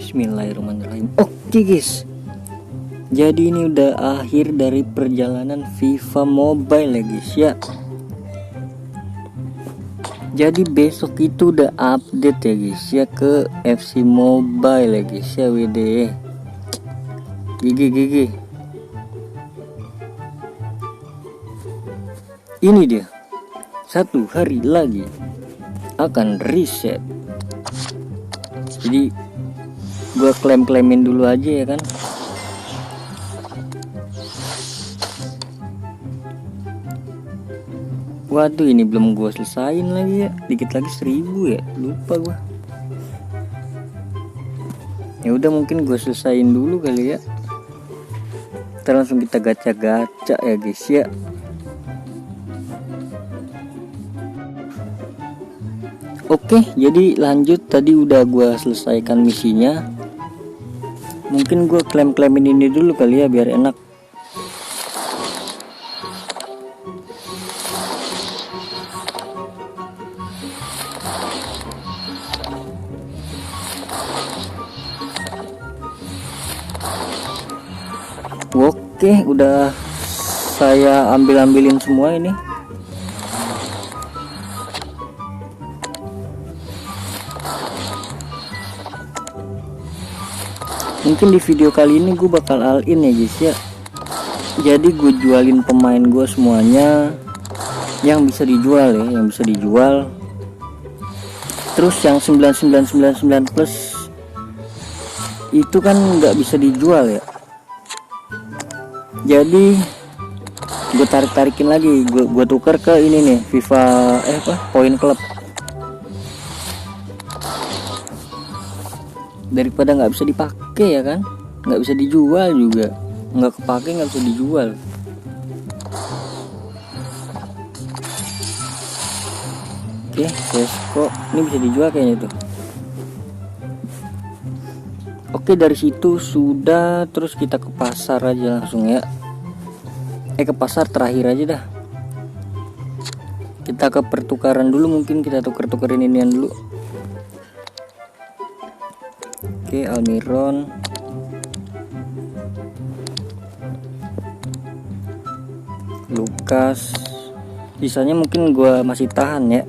Bismillahirrahmanirrahim. Oke guys, jadi ini udah akhir dari perjalanan FIFA Mobile ya guys ya. Jadi besok itu udah update ya guys ya ke FC Mobile ya guys ya. WD GG. Ini dia, 1 hari lagi akan reset. Jadi gua klaim-klaimin dulu aja ya kan. Waduh, ini belum gua selesain lagi ya. Dikit lagi 1000 ya, lupa gua. Ya udah, mungkin gua selesain dulu kali ya. Ntar langsung kita gacha-gacha ya guys ya. Oke, jadi lanjut. Tadi udah gua selesaikan misinya. Mungkin gua klaim-klaimin ini dulu kali ya biar enak. Oke, udah saya ambilin semua ini. Mungkin di video kali ini gue bakal all in ya guys ya. Jadi gue jualin pemain gue semuanya yang bisa dijual ya, yang bisa dijual. Terus yang 9999 plus itu kan nggak bisa dijual ya. Jadi gue tarikin lagi, gue tuker ke ini nih, FIFA Point Club. Daripada nggak bisa dipakai ya kan, nggak bisa dijual juga, nggak kepake, nggak bisa dijual. Oke, Sesko ini bisa dijual kayaknya tuh. Oke, dari situ sudah, terus kita ke pasar aja langsung ya. Ke pasar terakhir aja dah. Kita ke pertukaran dulu, mungkin kita tukerin inian dulu. Oke, Almiron. Lukas. Sisanya mungkin gua masih tahan ya.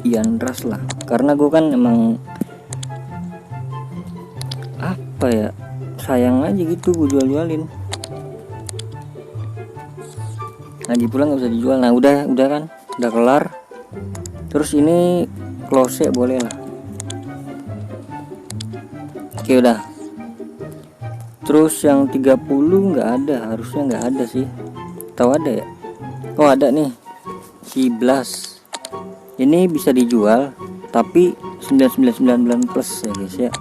Ian Ras lah. Karena gua kan emang apa ya, sayang aja gitu gue jualin. Lagi pula nggak bisa dijual. Nah udah kan, udah kelar. Terus ini close boleh lah. Oke udah. Terus yang 30 nggak ada, harusnya nggak ada sih. Tahu ada ya? Oh ada nih, Ciblas. Ini bisa dijual, tapi 9999 plus ya guys ya.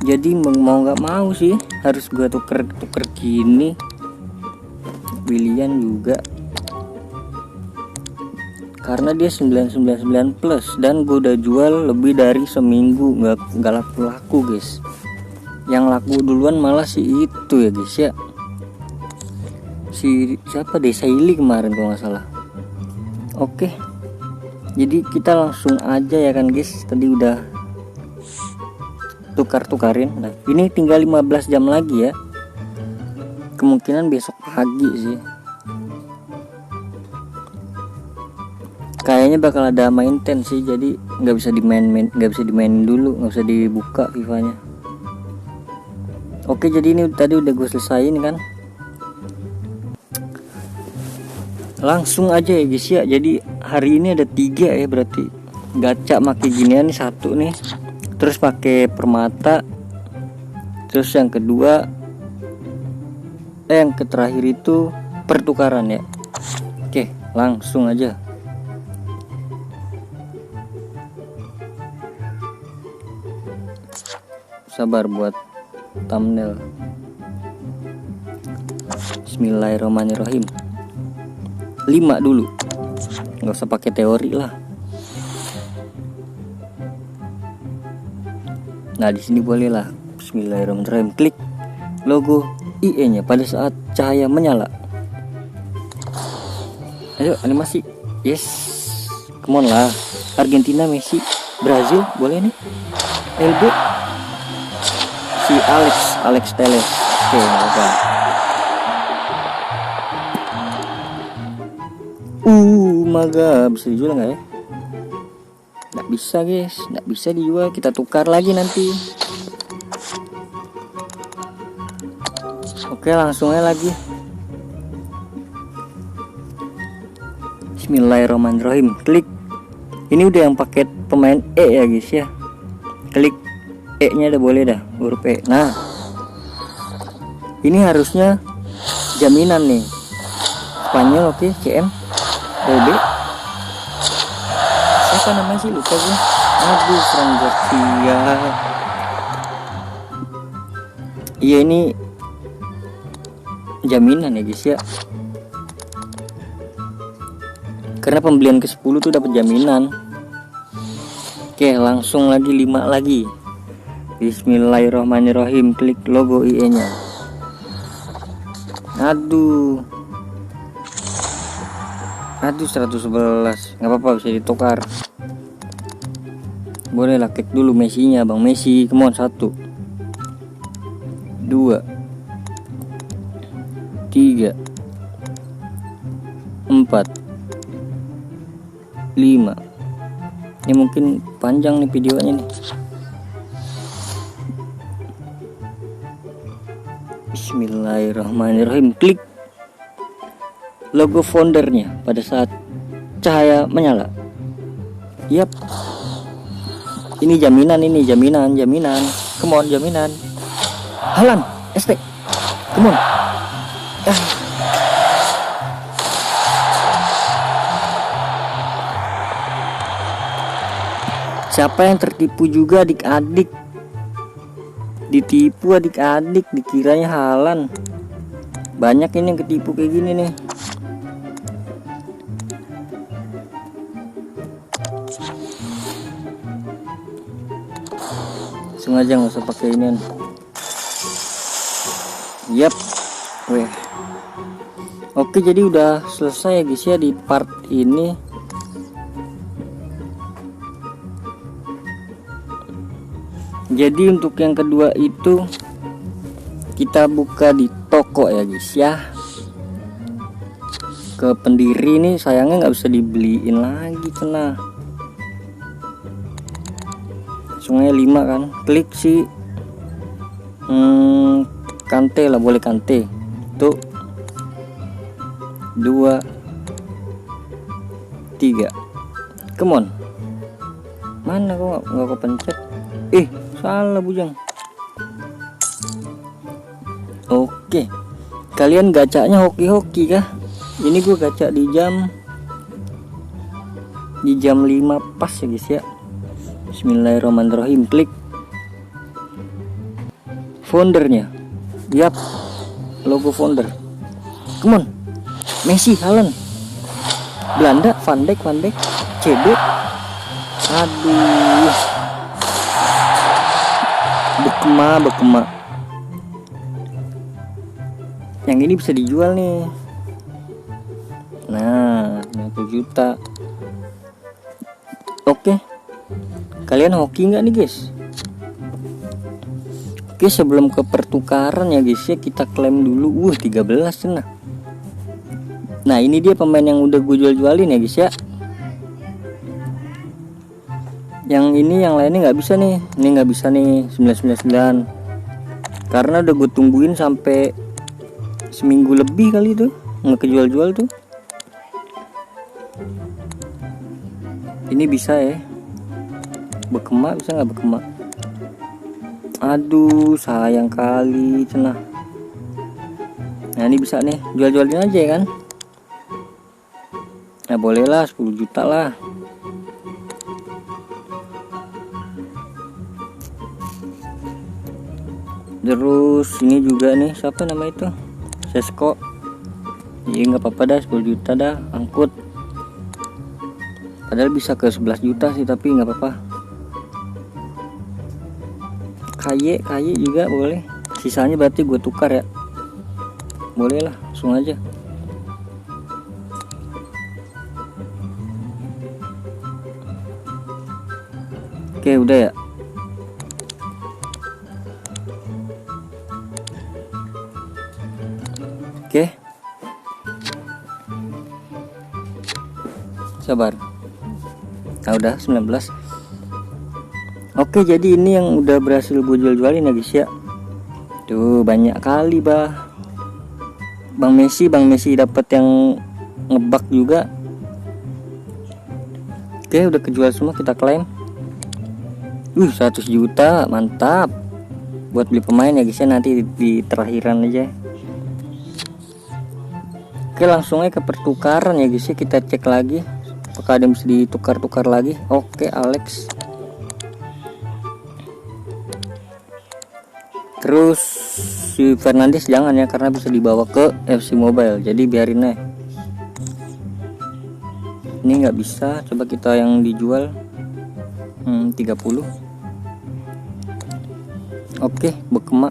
Jadi mau nggak mau sih harus gua tuker gini. William juga karena dia 999 plus dan gue udah jual lebih dari seminggu, nggak laku guys. Yang laku duluan malah si itu ya guys ya, si siapa, Desailly kemarin kalau nggak salah. Oke, jadi kita langsung aja ya kan guys. Tadi udah tukarin. Nah ini tinggal 15 jam lagi ya, kemungkinan besok pagi sih. Kayaknya bakal ada mainten sih, jadi nggak bisa dimainin dulu, nggak bisa dibuka FIFA-nya. Oke, jadi ini tadi udah gue selesain kan. Langsung aja ya guys ya. Jadi hari ini ada 3 ya, berarti gacha pakai ginian nih, 1 nih. Terus pakai permata. Terus yang kedua yang terakhir itu pertukaran ya. Oke, langsung aja. Sabar buat thumbnail. Bismillahirrahmanirrahim. 5 dulu, nggak usah pakai teori lah. Nah di sini boleh lah. Bismillahirrahmanirrahim. Klik logo IE nya pada saat cahaya menyala. Ayo animasi. Yes, come on lah, Argentina Messi. Brazil boleh nih. LB si Alex Teles. Oke, apa? Maga bisa dijual nggak ya? Nggak bisa guys, nggak bisa dijual. Kita tukar lagi nanti. Oke, langsung aja lagi. Bismillahirrahmanirrahim. Klik. Ini udah yang paket pemain E ya guys ya. Klik E nya udah boleh dah, huruf E. Nah, ini harusnya jaminan nih. Spanyol oke, CM LB. Siapa namanya sih, lupa gue. Aduh, Fran Garcia. Iya, ini jaminan ya guys ya. Karena pembelian ke-10 tuh dapat jaminan. Oke, langsung lagi 5 lagi. Bismillahirrahmanirrahim. Klik logo IE nya. Aduh 111. Nggak apa-apa, bisa ditukar. Boleh lah, klik dulu Messi nya, Bang Messi. Come on, 1 2 3 4 5. Ini mungkin panjang nih videonya nih. Bismillahirrahmanirrahim. Klik logo foundernya pada saat cahaya menyala. Yap, ini jaminan, come on, jaminan. Halan ST, come on. Siapa yang tertipu juga adik-adik? Ditipu adik-adik, dikiranya Halan. Banyak ini yang ketipu kayak gini nih. Sengaja nggak usah pakai inian. Yap, weh. Oke, jadi udah selesai ya guys ya di part ini. Jadi untuk yang kedua itu kita buka di toko ya guys ya. Ke pendiri nih sayangnya nggak bisa dibeliin lagi, cenah. Sungainya 5 kan. Klik si Kante lah, boleh Kante. Tuh 2 3. Come on. Mana kok nggak kepencet? Salah bujang. Oke, kalian gacanya hoki-hoki kah? Ini gue gacha di jam 5 pas ya guys ya. Bismillahirrahmanirrahim. Klik foundernya. Yap, logo founder. Come on, Messi, Haaland, Belanda, Van Dijk, CB. Aduh, bekema. Yang ini bisa dijual nih. Nah, 1 juta. Oke, kalian hoki nggak nih guys? Oke, sebelum ke pertukaran ya guys ya, kita klaim dulu. 13 nah. Nah, ini dia pemain yang udah gue jualin ya guys ya. Yang ini, yang lainnya nggak bisa nih. Ini nggak bisa nih 999 karena udah gue tungguin sampai seminggu lebih kali tuh nggak kejual-jual tuh. Ini bisa ya, bekema bisa nggak bekema? Aduh, sayang kali cenah. Nah, ini bisa nih, jual-jualin aja ya kan. Nah, boleh lah 10 juta lah. Terus ini juga nih, siapa nama itu, Sesko. Iya, nggak apa-apa dah, 10 juta dah angkut. Padahal bisa ke 11 juta sih, tapi nggak apa-apa. KY juga boleh. Sisanya berarti gue tukar ya. Boleh lah, langsung aja. Oke, udah ya. Oke. Sabar. Nah, udah 19. Oke, jadi ini yang udah berhasil gue jual-jualin ya guys ya. Tuh banyak kali Bang Messi dapat yang ngebak juga. Oke, udah kejual semua, kita klaim. 100 juta, mantap. Buat beli pemain ya guys ya, nanti di terakhiran aja. Oke, langsung aja ke pertukaran ya guys ya, kita cek lagi apakah ada yang bisa ditukar-tukar lagi. Oke, Alex. Terus si Fernandes jangan ya, karena bisa dibawa ke FC Mobile, jadi biarin aja. Ini nggak bisa, coba kita yang dijual 30. Oke, Bekema.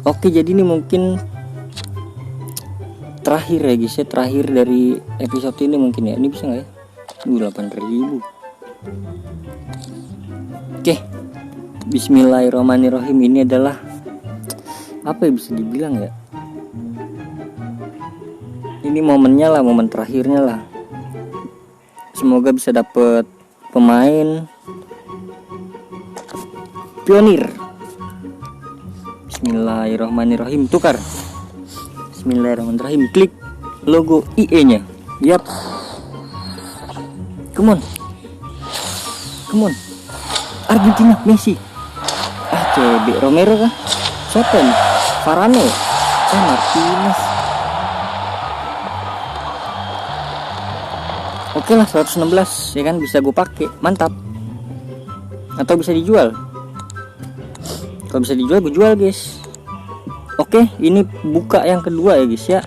Oke, jadi ini mungkin terakhir ya guys ya, terakhir dari episode ini mungkin ya. Ini bisa nggak ya? 8.000. Oke, Bismillahirrahmanirrahim. Ini adalah apa ya, bisa dibilang ya, ini momennya lah, momen terakhirnya lah. Semoga bisa dapet pemain pionir. Bismillahirrahmanirrahim, tukar. Bismillahirrahmanirrahim, klik logo IE nya. Yap, come on Argentina, Messi. CB Romero kah? Siapa nih? Varane, Martinez. Oke lah, 116 ya kan, bisa gue pakai, mantap. Atau bisa dijual. Kalau bisa dijual, gue jual guys. Oke, ini buka yang kedua ya guys ya.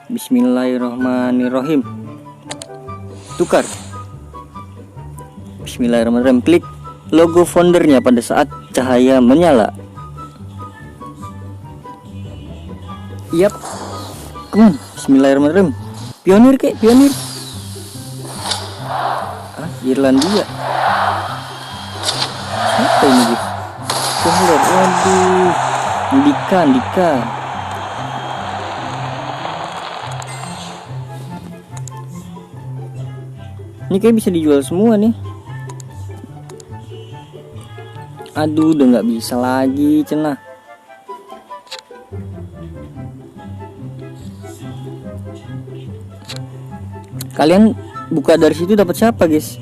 Bismillahirrahmanirrahim, tukar. Bismillahirrahmanirrahim, klik logo foundernya pada saat cahaya menyala. Yap, Bismillahirrahmanirrahim. Pionir kek, pionir. Irlandia. Apa ini guys? Pionir, waduh. Dika. Ini kayak bisa dijual semua nih. Aduh, udah nggak bisa lagi, cenah. Kalian buka dari situ dapat siapa guys?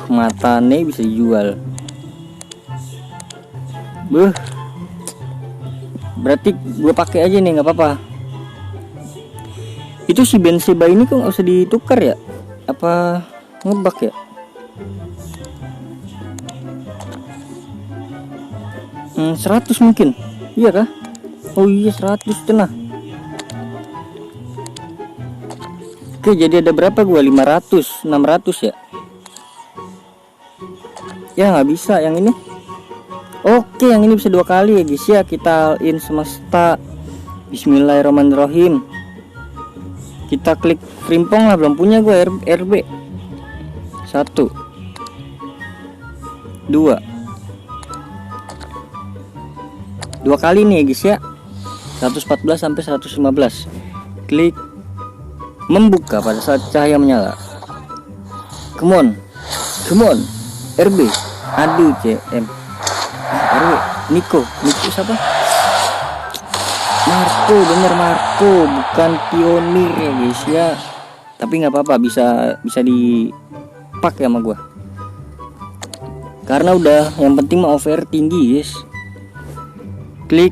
Matane bisa dijual. Berarti gue pakai aja nih, nggak apa-apa. Itu si Benzema ini kok nggak usah ditukar ya? Apa ngebak ya? 100 mungkin. Iya kah? Oh iya, 100 cenah. Oke, jadi ada berapa gua? 500, 600 ya? Ya nggak bisa yang ini. Oke, yang ini bisa 2 kali ya guys ya. Kita in semesta. Bismillahirrahmanirrahim. Kita klik frimpong lah, belum punya gua RB. 1 2 kali nih ya guys ya. 114 sampai 115. Klik membuka pada saat cahaya menyala. Come on RB. Aduh, CM. RB Nico siapa? Marco, bukan pionir ya guys ya. Tapi nggak apa-apa, bisa dipakai sama gua. Karena udah, yang penting mah over tinggi guys. Klik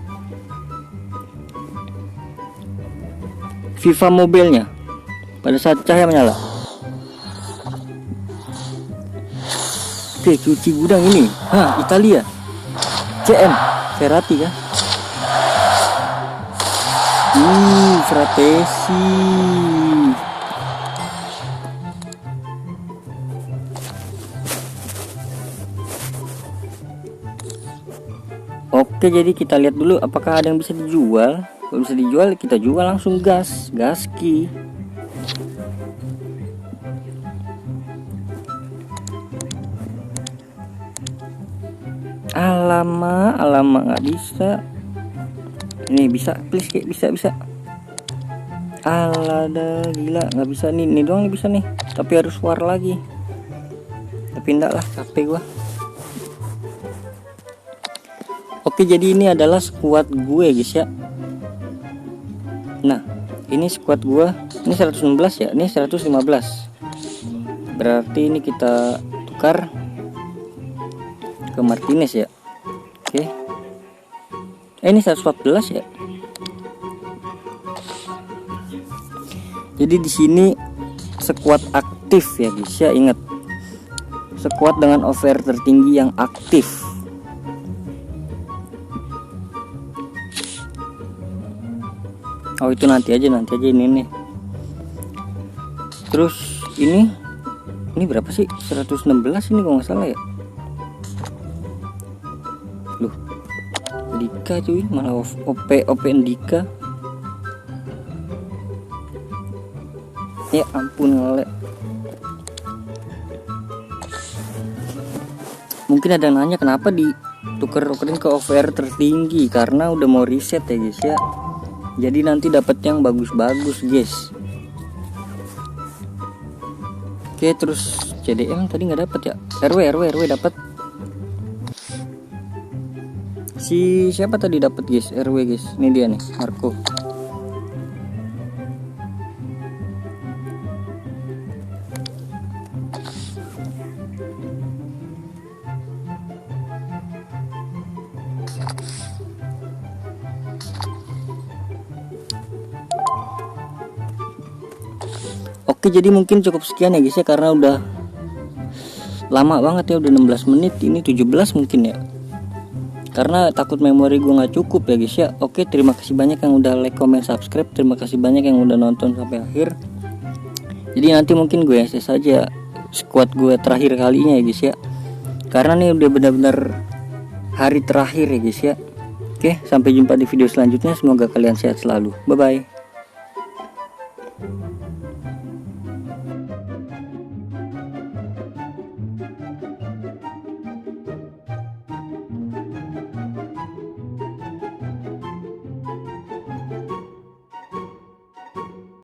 FIFA Mobile-nya pada saat cahaya menyala. Oke, cuci gudang ini. Italia. CM Verratti kan? Fratesi. Oke, jadi kita lihat dulu apakah ada yang bisa dijual. Kalau bisa dijual kita jual langsung gaski. Alamak nggak bisa. Ini bisa, please kayak bisa. Alada gila nggak bisa nih, ini doang nih bisa nih. Tapi harus war lagi. Tapi enggak lah, capek gua. Oke, jadi ini adalah squad gue guys ya. Nah, ini squad gue. Ini 116 ya, ini 115. Berarti ini kita tukar ke Martinez ya. Oke. Ini 114 ya. Jadi di sini squad aktif ya guys ya, ingat. Squad dengan over tertinggi yang aktif. Oh itu nanti aja ini nih. Terus ini berapa sih? 116 ini kalau nggak salah ya. Loh, Dika cuy, malah OP Dika. Ya ampun ngelek. Mungkin ada yang nanya kenapa dituker-tukerin ke OVR tertinggi, karena udah mau reset ya guys ya. Jadi nanti dapat yang bagus-bagus guys. Oke, terus CDM tadi nggak dapat ya. RW dapat. Si siapa tadi dapat guys? RW guys. Ini dia nih, Marco. Oke, jadi mungkin cukup sekian ya guys ya, karena udah lama banget ya, udah 16 menit, ini 17 mungkin ya. Karena takut memori gue nggak cukup ya guys ya. Oke, terima kasih banyak yang udah like, comment, subscribe. Terima kasih banyak yang udah nonton sampai akhir. Jadi nanti mungkin gue SS aja squad gue terakhir kalinya ya guys ya. Karena nih udah benar-benar hari terakhir ya guys ya. Oke, sampai jumpa di video selanjutnya. Semoga kalian sehat selalu. Bye bye.